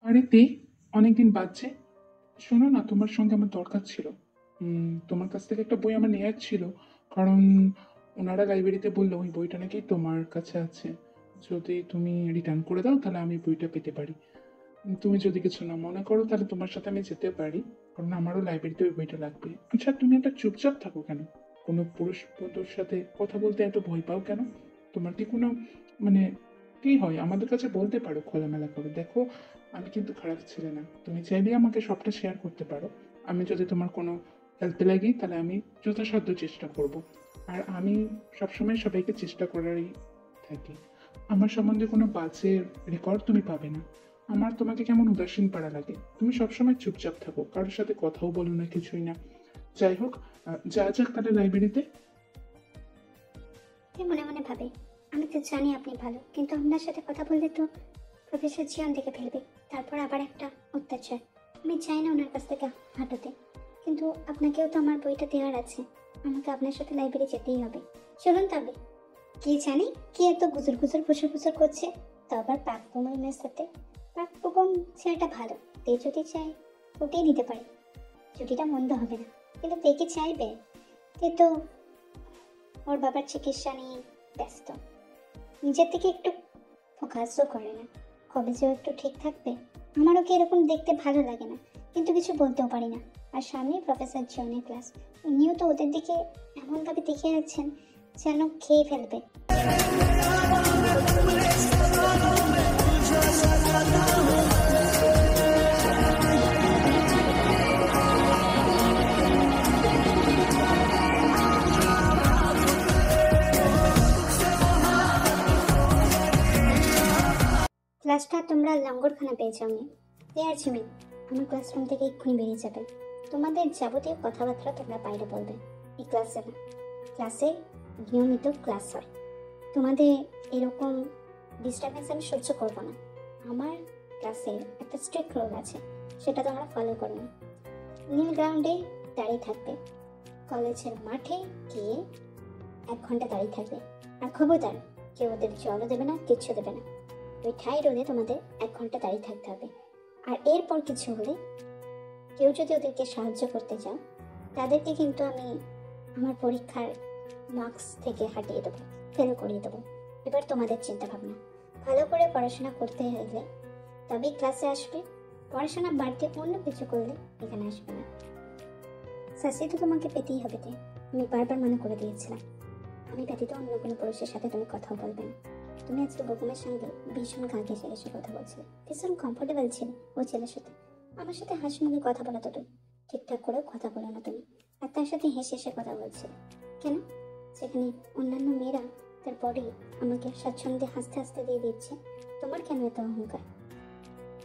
আরে তে, অনেকদিন বাদছে। শোনো না, তোমার সঙ্গে আমার দরকার ছিল। তোমার কাছ থেকে একটা বই আমার নেওয়ার ছিল। কারণ ওনারা লাইব্রেরিতে বললো ওই বইটা নাকি তোমার কাছে আছে। যদি তুমি রিটার্ন করে দাও তাহলে আমি বইটা পেতে পারি। তুমি যদি কিছু না মনে করো তাহলে তোমার সাথে আমি যেতে পারি। কারণ আমারও লাইব্রেরিতে ওই বইটা লাগবে। আচ্ছা, তুমি একটা চুপচাপ থাকো কেন? কোনো পুরুষ বন্ধুর সাথে কথা বলতে এত ভয় পাও কেন? তোমার কি কোনো মানে কি হয়? আমাদের কাছে বলতে পারো খোলামেলা করে। দেখো, আমি কিন্তু খারাপ ছেলে না। তুমি চাইলে আমাকে সবটা শেয়ার করতে পারো। আমি যদি তোমার কোনো হেল্পে লাগি তাহলে আমি যথাসাধ্য চেষ্টা করব। আর আমি সবসময় সবাইকে চেষ্টা করারই থাকি। আমার সম্বন্ধে কোনো বাজে রেকর্ড তুমি পাবে না। আমার তোমাকে কেমন উদাসীন পাড়া লাগে। তুমি সবসময় চুপচাপ থাকো, কারোর সাথে কথাও বলো না, কিছুই না। যাই হোক, যা যাক তাহলে লাইব্রেরিতে। সে মনে মনে ভাবে, আমি তো জানি আপনি ভালো, কিন্তু আপনার সাথে কথা বললে তো প্রফেসর জিয়ান দেখে ফেলবে, তারপর আবার একটা অত্যাচার। আমি চাই না ওনার কাছ থেকে হাঁটাতে, কিন্তু আপনাকেও তো আমার বইটা দেওয়ার আছে। আমাকে আপনার সাথে লাইব্রেরি যেতেই হবে। চলুন তবে। কি জানি কি এত গুজর গুজর ফুসুর ফুসুর করছে, তো আবার পাক পুকুমের সাথে। পাক পুকুম ছেলেটা ভালো, তে যদি চায় ওকেই নিতে পারে। ছুটিটা মন্দ হবে না, কিন্তু তে কি চাইবে? তে তো ওর বাবার চিকিৎসা নিয়ে ব্যস্ত, নিজের থেকে একটু ফোকাসও করে না। কবে যে ও একটু ঠিক থাকবে। আমারও কি এরকম দেখতে ভালো লাগে না, কিন্তু কিছু বলতেও পারি না। আর সামনে প্রফেসর জনের ক্লাস, উনিও তো ওদের দিকে এমনভাবে দেখে যাচ্ছেন যেন খেয়ে ফেলবে। ক্লাসটা তোমরা লঙ্গরখানা পেয়ে যাওনি। আর জিমি, আমার ক্লাসরুম থেকে এক্ষুনি বেরিয়ে যাবে। তোমাদের যাবতীয় কথাবার্তা তোমরা বাইরে বলবে, এই ক্লাসে না। ক্লাসে নিয়মিত ক্লাস হয়। তোমাদের এরকম ডিস্টারবেন্স আমি সহ্য করবো না। আমার ক্লাসে একটা স্ট্রিক্ট রুল আছে, সেটা তোমরা ফলো করো না। নীল গ্রাউন্ডে দাঁড়িয়ে থাকবে, কলেজের মাঠে গিয়ে 1 ঘন্টা দাঁড়িয়ে থাকবে। আর খবরদার, কেউ ওদের জলও দেবে না, কিচ্ছু দেবে না। ওই ঠাই রোদে তোমাদের 1 ঘন্টা দাঁড়িয়ে থাকতে হবে। আর এরপর কিছু হলে কেউ যদি ওদেরকে সাহায্য করতে চাও, তাদেরকে কিন্তু আমি আমার পরীক্ষার মার্কস থেকে হাটিয়ে দেবো, ফেল করিয়ে দেবো। এবার তোমাদের চিন্তা ভাবনা। ভালো করে পড়াশোনা করতে হলে তবেই ক্লাসে আসবে। পড়াশোনা বাড়তে অন্য কিছু করলে এখানে আসবে না। শাস্তি তো তোমাকে পেতেই হবে। আমি বারবার মনে করে দিয়েছিলাম, আমি ব্যতীত অন্য কোনো পুরুষের সাথে তুমি কথাও বলবে না। তুমি আজকে বকুমের সঙ্গে ভীষণ গা ঘেঁষে এসে কথা বলছিলে, ভীষণ কমফোর্টেবল ছিল ও ছেলের সাথে। আমার সাথে হাসি মুখে কথা বলা তো তুমি ঠিকঠাক করেও কথা বলো না তুমি, আর তার সাথে হেসে হেসে কথা বলছিলে কেন? সেখানে অন্যান্য মেয়েরা তার বডি আমাকে স্বাচ্ছন্দ্যে হাসতে হাসতে দিয়ে দিচ্ছে, তোমার কেন এত অহংকার?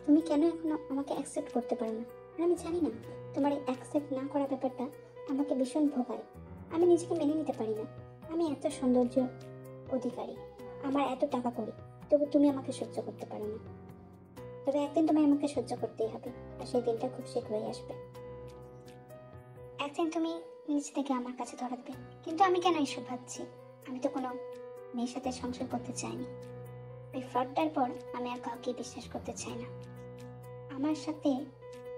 তুমি কেন এখনো আমাকে অ্যাকসেপ্ট করতে পারো না? আর আমি জানি না, তোমার এই অ্যাকসেপ্ট না করা ব্যাপারটা আমাকে ভীষণ ভোগায়। আমি নিজেকে মেনে নিতে পারি না। আমি এত সৌন্দর্য অধিকারী, আমার এত টাকা করি, তবু তুমি আমাকে সহ্য করতে পারো না। তবে একদিন তুমি আমাকে সহ্য করতেই হবে, আর সেই দিনটা খুব শীঘ্রই আসবে। একদিন তুমি নিজ থেকে আমার কাছে ধরাবে। কিন্তু আমি কেন এসব ভাবছি? আমি তো কোনো মেয়ের সাথে সংসার করতে চাইনি। ওই ফ্রডটার পর আমি আর কাউকে বিশ্বাস করতে চাই না। আমার সাথে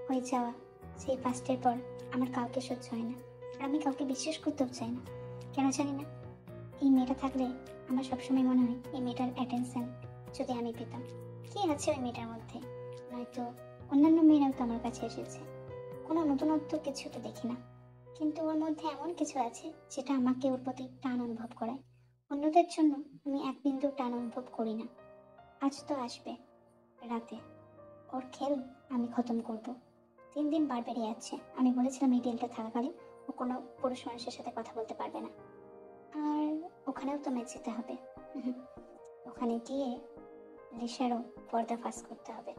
হয়ে যাওয়া সেই ফার্স্টের পর আমার কাউকে সহ্য হয় না, আর আমি কাউকে বিশ্বাস করতেও চাই না। কেন জানি না, এই মেয়েটা থাকলে আমার সবসময় মনে হয় এই মেয়েটার অ্যাটেনশন যদি আমি পেতাম। কি আছে ওই মেয়েটার মধ্যে? নয়তো অন্যান্য মেয়েরাও তো আমার কাছে এসেছে, কোনো নতুনত্ব কিছু তো দেখি না, কিন্তু ওর মধ্যে এমন কিছু আছে যেটা আমাকে ওর প্রতি টান অনুভব করায়। অন্যদের জন্য আমি এক বিন্দু টান অনুভব করি না। আজ তো আসবে রাতে, ওর খেল আমি খতম করব। 3 দিন বার বেরিয়ে যাচ্ছে, আমি বলেছিলাম এই ডিলটা থাকাকালীন ও কোনো পুরুষ মানুষের সাথে কথা বলতে পারবে না। আর ওখানেও তো ম্যাচ যেতে হবে। ওখানে গিয়ে লিসারও পর্দা ফাঁস করতে হবে।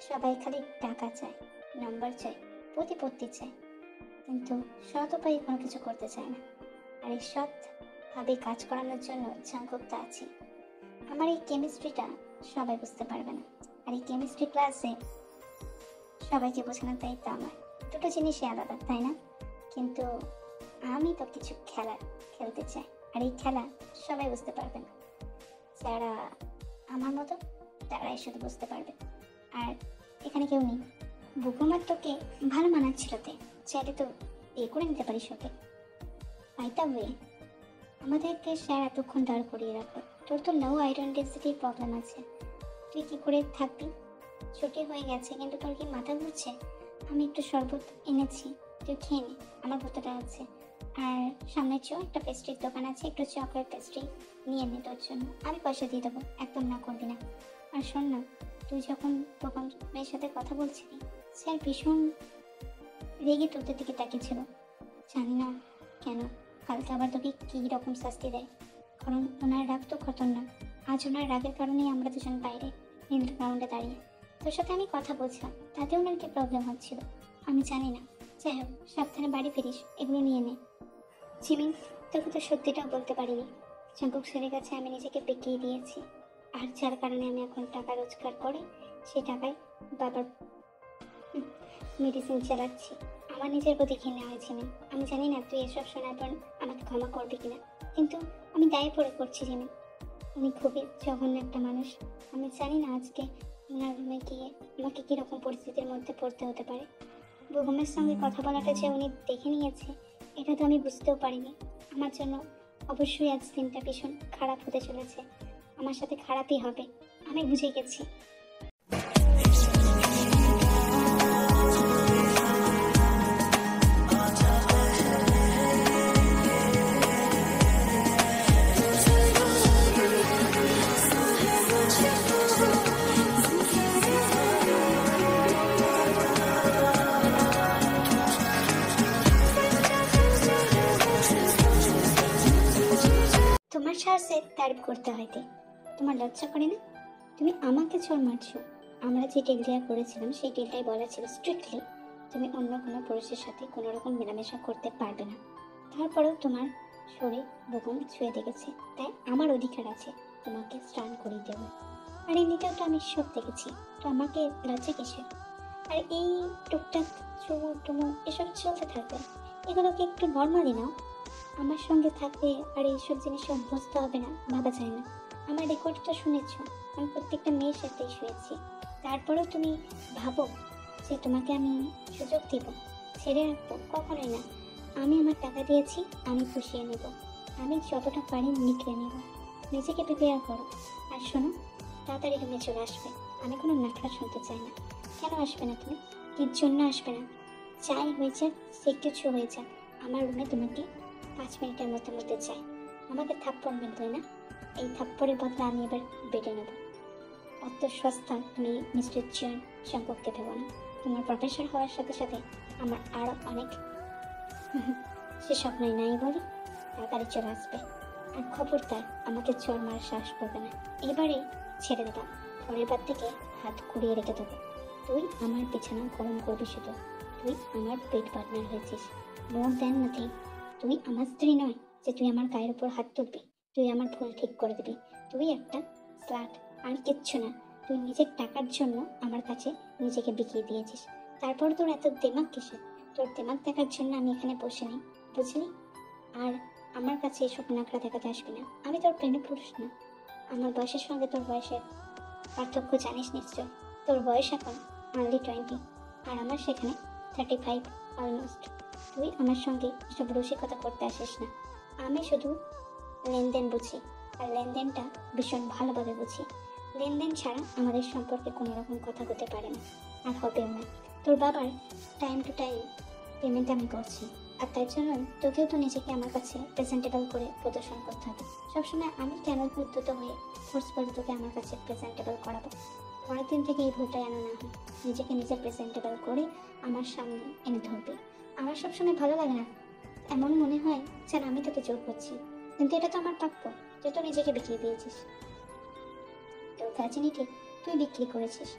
সবাই খালি টাকা চায়, নাম্বার চায়, প্রতিপত্তি চায়, কিন্তু সৎ উপায়ে কোনো কিছু করতে চায় না। আর এই সৎভাবে কাজ করানোর জন্য জাঙ্কুকটা আছে। আমার এই কেমিস্ট্রিটা সবাই বুঝতে পারবে না, আর এই কেমিস্ট্রি ক্লাসে সবাইকে বোঝানোর দায়িত্ব আমার। দুটো জিনিসই আলাদা, তাই না? কিন্তু আমি তো কিছু খেলতে চাই, আর এই খেলা সবাই বুঝতে পারবে না। যারা আমার মতো তারাই শুধু বুঝতে পারবে। আর এখানে কেউ নেই। বুকুমার তোকে ভালো মানাচ্ছিল, চাইলে তো বিয়ে করে নিতে পারিস ওকে। পাইতা ওয়ে, আমাদেরকে স্যার এতক্ষণ দাঁড় করিয়ে রাখো। তোর তো লো আইডেন্টিটির প্রবলেম আছে, তুই কি করে থাকবি? ছুটি হয়ে গেছে, কিন্তু তোর কি মাথা ঘুরছে? আমি একটু শরবত এনেছি, তুই খেয়ে নে, আমার বোতলটা আছে। আর সামনে একটা পেস্ট্রির দোকান আছে, একটু চকলেট পেস্ট্রি নিয়ে নে তোর জন্য, আমি পয়সা দিয়ে দেবো, একদম না করবি না। আর শোন না, তুই যখন তখন মেয়ের সাথে কথা বলছিলি, স্যার ভীষণ রেগে তোদের দিকে তাকিয়েছিল। জানি না কেন, কালকে আবার তোকে কী রকম শাস্তি দেয়, কারণ ওনার রাগ তো খতরনাক। আজ ওনার রাগের কারণেই আমরা দুজন বাইরে নীল গ্রাউন্ডে দাঁড়িয়ে তোর সাথে আমি কথা বলছিলাম, তাতে ওনার কি প্রবলেম হচ্ছিল আমি জানি না। যাই হোক, সাবধানে বাড়ি ফিরিস, এগুলো নিয়ে নে। জিমিন, তোকে তো সত্যিটাও বলতে পারিনি। চাঙ্কুক স্যারের কাছে আমি নিজেকে বিকিয়ে দিয়েছি, আর যার কারণে আমি এখন টাকা রোজগার করে সেই টাকায় বাবার মেডিসিন চালাচ্ছি। আমার নিজের প্রতি ঘৃণা হয় জিমিন। আমি জানি না তুই এসব শোনার পর আমাকে ক্ষমা করবি কিনা, কিন্তু আমি দায়ে পড়ে করছি জিমিন। উনি খুবই জঘন্য একটা মানুষ। আমি জানি না আজকে ওনার রুমে গিয়ে আমাকে কীরকম পরিস্থিতির মধ্যে পড়তে হতে পারে। বেগমের সঙ্গে কথা বলাটা যে উনি দেখে নিয়েছে, এটা তো আমি বুঝতেও পারিনি। আমার জন্য অবশ্যই আজ দিনটা ভীষণ খারাপ হতে চলেছে, আমার সাথে খারাপই হবে, আমি বুঝে গেছি। তোমার সাহসের তারিফ করতে হয়তে তোমার লজ্জা করে না? তুমি আমাকে চোর মারছো। আমরা যে ডিল দেওয়া করেছিলাম সেই ডিলটাই বলা ছিল স্ট্রিক্টলি তুমি অন্য কোনো পুরুষের সাথে কোনো রকম মেলামেশা করতে পারবে না। তারপরেও তোমার শরীর বেগম ছুঁয়ে দেখেছে, তাই আমার অধিকার আছে তোমাকে স্নান করিয়ে দেবো। আর এমনিতেও তো আমি সব দেখেছি, তো আমাকে লজ্জা কিসের? আর এই টুকটাক চুমু টুমু এসব চলতে থাকবে, এগুলোকে একটু নর্মালি নাও। আমার সঙ্গে থাকবে আর এইসব জিনিসে অভ্যস্ত হবে না ভাবা যায় না। আমার রেকর্ড তো শুনেছ, আমি প্রত্যেকটা মেয়ের সাথেই শুয়েছি। তারপরেও তুমি ভাবো যে তোমাকে আমি সুযোগ দিব, ছেড়ে রাখবো? কখনোই না। আমি আমার টাকা দিয়েছি, আমি পুষিয়ে নেব, আমি যতটা পারি নিকড়ে নেব। নিজেকে প্রিপেয়ার করো। আর শোনো, তাড়াতাড়ি রুমে চলে আসবে, আমি কোনো নাটক শুনতে চাই না। কেন আসবে না তুমি? কির জন্য আসবে না? যাই হয়ে যাক, সে কিছু হয়ে যাক, আমার রুমে তোমাকে 5 মিনিটের মধ্যে চাই। আমাকে থাপ্পড় মিলবে না, এই থাপ্পড়ের বদলে আমি এবার বেটে নেব। অত সস্তা তুমি মিস্টার জন সম্পর্কে ভেবো না। তোমার প্রফেসর হওয়ার সাথে সাথে আমার আরও অনেক সে স্বপ্নই নাই বলি। তাড়াতাড়ি চলে আসবে, আর খবরদার আমাকে চোর মারার সাহস করবে না। এবারে ছেড়ে দিলাম, পরের বার থেকে হাত কুড়িয়ে রেখে দেবো। তুই আমার বিছানা গরম করবি শুধু, তুই আমার পেট পার্টনার হয়েছিস, মোর দেন নাথিং। তুই আমার স্ত্রী নয় যে তুই আমার গায়ের উপর হাত তুলবি, তুই আমার ভুল ঠিক করে দিবি। তুই একটা স্লাট, আর কিচ্ছু না। তুই নিজের টাকার জন্য আমার কাছে নিজেকে বিকিয়ে দিয়েছিস। তারপর তোর এত দেমাগ কিসের? তোর দেমাগ দেখার জন্য আমি এখানে বসে নেই, বুঝলি? আর আমার কাছে এসব নাকড়া দেখাতে আসবি না, আমি তোর প্রেমে পুরুষ না। আমার বয়সের সঙ্গে তোর বয়সের পার্থক্য জানিস নিশ্চয়। তোর বয়স এখন অনলি 20, আর আমার সেখানে 35 অলমোস্ট। তুই আমার সঙ্গে এসব রসিকতা করতে আসিস না। আমি শুধু লেনদেন বুঝি, আর লেনদেনটা ভীষণ ভালোভাবে বুঝি। লেনদেন ছাড়া আমাদের সম্পর্কে কোনো রকম কথা হতে পারে না, আর হবেও না। তোর বাবার টাইম টু টাইম পেমেন্ট আমি করছি, আর তার জন্য তোকেও তো নিজেকে আমার কাছে প্রেজেন্টেবল করে প্রদর্শন করতে হবে। সবসময় আমি কেন উদ্যত হয়ে ফোর্সফুলি তোকে আমার কাছে প্রেজেন্টেবল করাবো? পরের দিন থেকে এই ভুলটা যেন না হয়, নিজেকে নিজে প্রেজেন্টেবল করে আমার সামনে এনে ধরবে। আমার সবসময় ভালো লাগে না এমন মনে হয় যেন আমি তোকে জোর করছি, কিন্তু এটা তো আমার প্রাপ্য। তুই তো নিজেকে বিকিয়ে দিয়েছিস, তোর ভার্জিনিটি তুই বিক্রি করেছিস।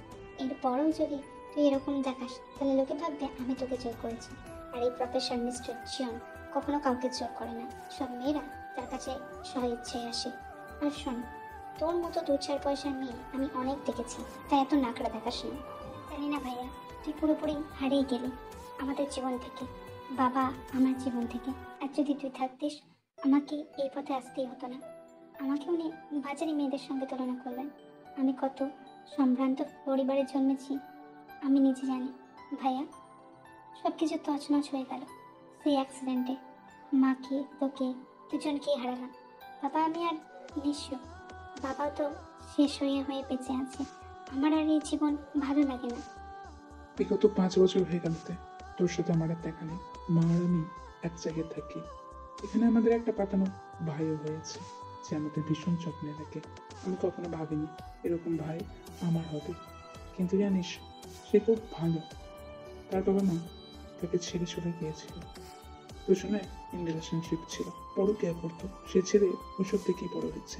এরপরও যদি তুই এরকম দেখাস, তাহলে লোকে ভাববে আমি তোকে জোর করেছি। আর এই প্রফেসর মিস্টার জন কখনো কাউকে জোর করে না, সব মেয়েরা তার কাছে স্ব ইচ্ছায় আসে। আর শোন, তোর মতো 2-4 পয়সার মেয়ে আমি অনেক দেখেছি, তাই এত নাকড়া দেখাস না। জানি না ভাইয়া, তুই পুরোপুরি হারিয়ে গেলি আমাদের জীবন থেকে, বাবা আমার জীবন থেকে। আর যদি তুই থাকতিস, আমাকে এই পথে আসতেই হতো না। আমাকে উনি বাজারে মেয়েদের সঙ্গে তুলনা করলেন। আমি কত সম্ভ্রান্ত পরিবারে জন্মেছি। আমি নিজে জানি ভাইয়া, সব কিছু তছনছ হয়ে গেল সেই অ্যাক্সিডেন্টে। মাকে তোকে দুজনকেই হারালাম। বাবা আমি আর নিঃস্ব। বাবাও তো শেষ হয়ে হয়ে বেঁচে আছে। আমার আর এই জীবন ভালো লাগে না। বিগত 5 বছর হয়ে গেল তোর সাথে আমার আর দেখা নেই। মা আর আমি এক জায়গায় থাকি। এখানে আমাদের একটা পাতানো ভাইও হয়েছে যে আমাদের ভীষণ যত্নে রাখে। আমি কখনো ভাবিনি এরকম ভাই আমার হবে, কিন্তু জানিস সে খুব ভালো। তার বাবা মা তাকে ছেড়ে চলে গিয়েছিল। দুজনে ইন রিলেশনশিপ ছিল, পরকীয়া করতো। সে ছেড়ে ওসব দেখেই বড় হচ্ছে।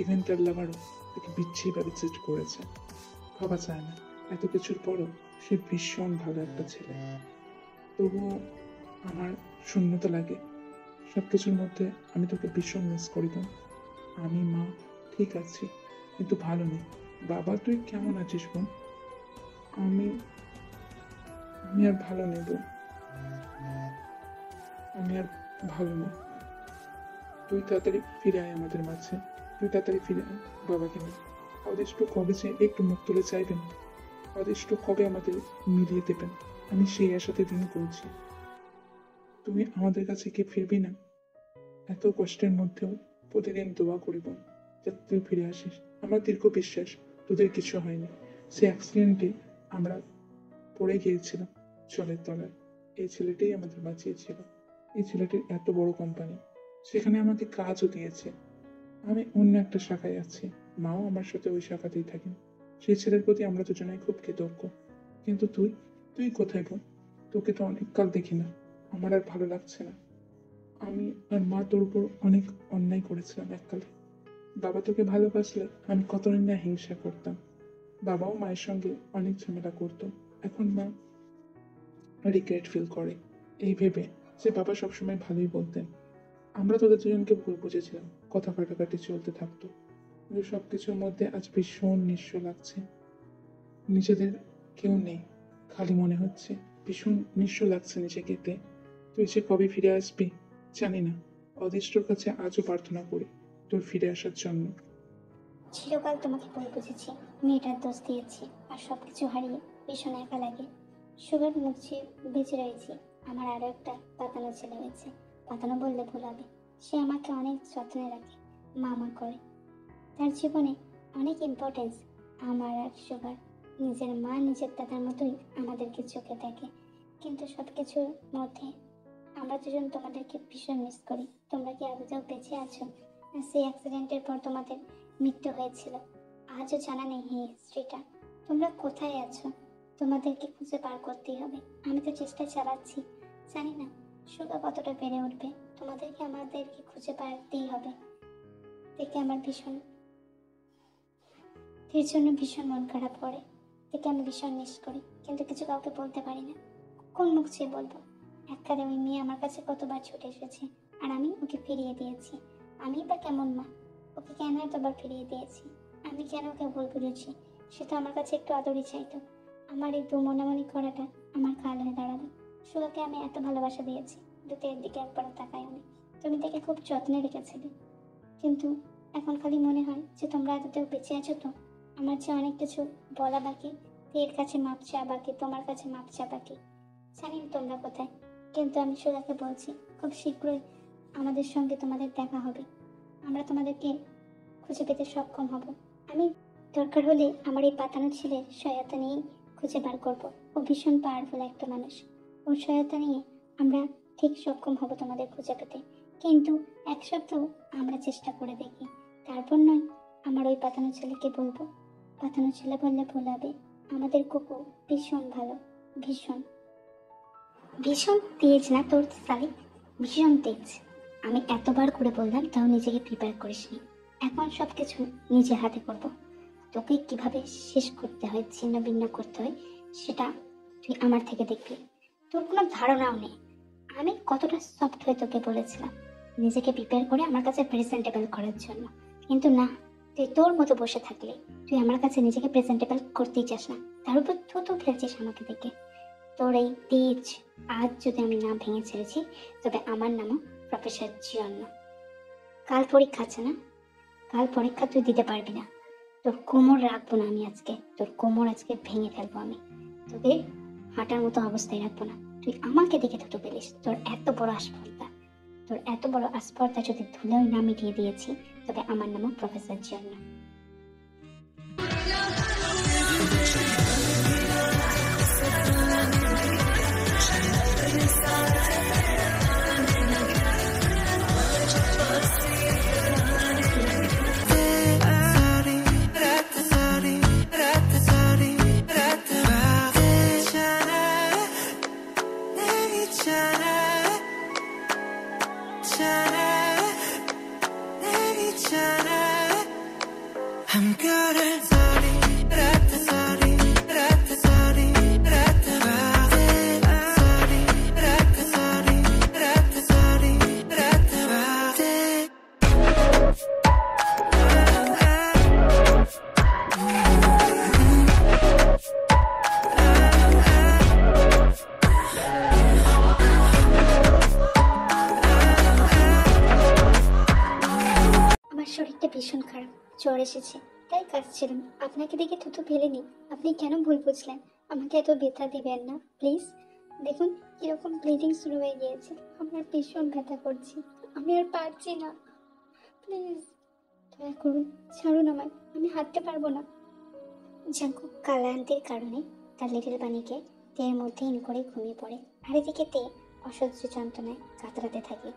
ইভেন তার লাভারও তাকে বিচ্ছিভাবে চেট করেছে। ভাবা যায় না এত কিছুর পরও সে ভীষণ ভালো একটা ছেলে। তবুও আমার শূন্যতা লাগে সবকিছুর মধ্যে। আমি তোকে ভীষণ মিস করি বোন। আমি মা ঠিক আছি, কিন্তু ভালো নেই। বাবা তুই কেমন আছিস বোন? আমি আমি আর ভালো নেই বোন। আমি আর ভালো নেই। তুই তাড়াতাড়ি ফিরে আয় আমাদের মাঝে। তুই তাড়াতাড়ি ফিরে আয় বাবাকে নিয়ে। অদিষ্ট কবে যে একটু মুখ তুলে চাইবেন, অদিষ্ট কবে আমাদের মিলিয়ে দেবেন, আমি সেই আশাতে দিন করছি। তুমি আমাদের কাছে কি ফিরবি না? এত কষ্টের মধ্যেও প্রতিদিন দোয়া করিব যাতে তুই ফিরে আসিস। আমার দীর্ঘ বিশ্বাস তোদের কিছু হয়নি। সে অ্যাক্সিডেন্টে আমরা পড়ে গিয়েছিলাম জলের তলায়। এই ছেলেটাই আমাদের বাঁচিয়েছিল। এই ছেলেটির এত বড় কোম্পানি, সেখানে আমাকে কাজও দিয়েছে। আমি অন্য একটা শাখায় আছি, মাও আমার সাথে ওই শাখাতেই থাকেন। সেই ছেলের প্রতি আমরা দুজনেই খুব কৃতজ্ঞ। কিন্তু তুই তুই কোথায় বোন? তোকে তো অনেক কাল দেখি না। আমার আর ভালো লাগছে না। আমি আর মা তোর উপর অনেক অন্যায় করেছিলাম এককালে। বাবা তোকে ভালোবাসলে আমি কতদিন না হিংসা করতাম। বাবাও মায়ের সঙ্গে অনেক ঝামেলা করতো। এখন মা রিগ্রেট ফিল করে এই ভেবে যে বাবা সবসময় ভালোই বলতেন। আমরা তোদের দুজনকে ভুল বুঝেছিলাম, কথা কাটাকাটি চলতে থাকতো। কিন্তু সবকিছুর মধ্যে আজ ভীষণ নিঃস্ব লাগছে। নিজেদের কেউ নেই, খালি মনে হচ্ছে। ভীষণ নিঃস্ব লাগছে নিজেকে। তুই যে কবে ফিরে আসবি জানি না। অদৃষ্টর কাছে আজও প্রার্থনা করি তোর ফিরে আসার জন্য। চিরকাল তোমাকে ভুল বুঝেছি, মেয়েটার দোষ দিয়েছি, আর সবকিছু হারিয়ে ভীষণ একা লাগে। সুগার মুছে বেঁচে রয়েছি। আমার আরো একটা পাতানো ছেলে হয়েছে। পাতানো বললে ভুল হবে। সে আমাকে অনেক যত্নে রাখে, মামা করে। তার জীবনে অনেক ইম্পর্টেন্স। আমার আর সুগার নিজের মা নিজের দাদার মতোই আমাদেরকে চোখে দেখে। কিন্তু সবকিছুর মধ্যে আমরা দুজন তোমাদেরকে ভীষণ মিস করি। তোমরা কি আদৌ বেঁচে আছো? না সেই অ্যাক্সিডেন্টের পর তোমাদের মৃত্যু হয়েছিল? আজও জানা নেই এই হিস্ট্রিটা। তোমরা কোথায় আছো? তোমাদেরকে খুঁজে বার করতেই হবে। আমি তো চেষ্টা চালাচ্ছি, জানি না সুগা কতটা বেড়ে উঠবে। আমাদেরকে খুঁজে পারতেই হবে। দেখে আমার ভীষণ এর জন্য ভীষণ মন খারাপ করে। দেখে আমি ভীষণ মিস করি, কিন্তু কিছু কাউকে বলতে পারি না। কোন মুখ চেয়ে বলবো? এককালে ওই মেয়ে আমার কাছে কতবার ছুটে এসেছে, আর আমি ওকে ফিরিয়ে দিয়েছি। আমি বা কেমন মা? ওকে কেন এতবার ফিরিয়ে দিয়েছি? আমি কেন ওকে ভুল বুঝেছি? সে তো আমার কাছে একটু আদরই চাইতো। আমার এই দু মনামনি করাটা আমার কাল হয়ে দাঁড়ালো। সুগাকে আমি এত ভালোবাসা দিয়েছি, কিন্তু এর দিকে একবারও তাকাইনি। তুমি তাকে খুব যত্নে রেখেছিলে, কিন্তু এখন খালি মনে হয় যে তোমরা এতটাও বেঁচে আছো। তো আমার যে অনেক কিছু বলা বাকি, এর কাছে মাপ চাওয়া বাকি, তোমার কাছে মাপ চাওয়া বাকি। জানি না তোমরা কোথায়, কিন্তু আমি সুগাকে বলছি খুব শীঘ্রই আমাদের সঙ্গে তোমাদের দেখা হবে। আমরা তোমাদেরকে খুঁজে পেতে সক্ষম হব। আমি দরকার হলে আমার এই পাতানো ছেলের সহায়তা নিয়েই খুঁজে বার করব। ও ভীষণ পাওয়ারফুল একটা মানুষ। ওর সহায়তা নিয়ে আমরা ঠিক সক্ষম হব তোমাদের খুঁজে পেতে। কিন্তু এক সপ্তাহ আমরা চেষ্টা করে দেখি, তারপর নয় আমার ওই পাতানো ছেলেকে বলবো। পাতানো ছেলে বললে ভুল হবে। আমাদের কুকুর ভীষণ ভালো, ভীষণ ভীষণ তেজ না তোর সালি, ভীষণ তেজ। আমি এতবার করে বললাম, তাও নিজেকে প্রিপেয়ার করিসনি। এখন সবকিছু নিজে হাতে করব। তোকে কিভাবে শেষ করতে হয়, ছিন্ন ভিন্ন করতে হয়, সেটা তুই আমার থেকে দেখবি। তোর কোনো ধারণাও নেই আমি কতটা সফট হয়ে তোকে বলেছিলাম নিজেকে প্রিপেয়ার করে আমার কাছে প্রেজেন্টেবল করার জন্য। কিন্তু না, তুই তোর মতো বসে থাকলে তুই আমার কাছে নিজেকে প্রেজেন্টেবল করতেই চাস না। তার উপর তো ফেলছিস আমাকে দেখে। তোর এই তেজ আজ যদি আমি না ভেঙে ছেড়েছি, তবে আমার নামও প্রফেসর জিয়ন্ন। কাল পরীক্ষা আছে না? কাল পরীক্ষা তুই দিতে পারবি না। তোর কোমর রাখবো না আমি আজকে, তোর কোমর আজকে ভেঙে ফেলবো আমি, তোকে হাঁটার মতো অবস্থায় রাখবো না। তুই আমাকে দেখে থুতু পেলিস, তোর এত বড় আস্পর্ধা, তোর এত বড় আস্পর্ধা যদি ধুলোয় না মিটিয়ে দিয়েছি, তবে আমার নামও প্রফেসর জিয়ার না। আমার শরীরটা ভীষণ খারাপ, জ্বর এসেছে, তাই কাঁদছিলাম। আপনাকে দেখে থুতু ফেলেনি। আপনি কেন ভুল বুঝলেন? আমাকে এত ব্যথা দিবেন না প্লিজ। দেখুন কিরকম ব্লিডিং শুরু হয়ে গিয়েছে, আমার ভীষণ ব্যথা করছে, আমি আর পারছি না, প্লিজ দয়া করুন, ছাড়ুন আমায়, আমি হাঁটতে পারবো না। জাঙ্কু কালান্তির কারণে তার লিটল বানিকে তেয়ের মধ্যে ইন করে ঘুমিয়ে পড়ে, আর এদিকে তে অসহ্য যন্ত্রণায় কাতরাতে থাকে।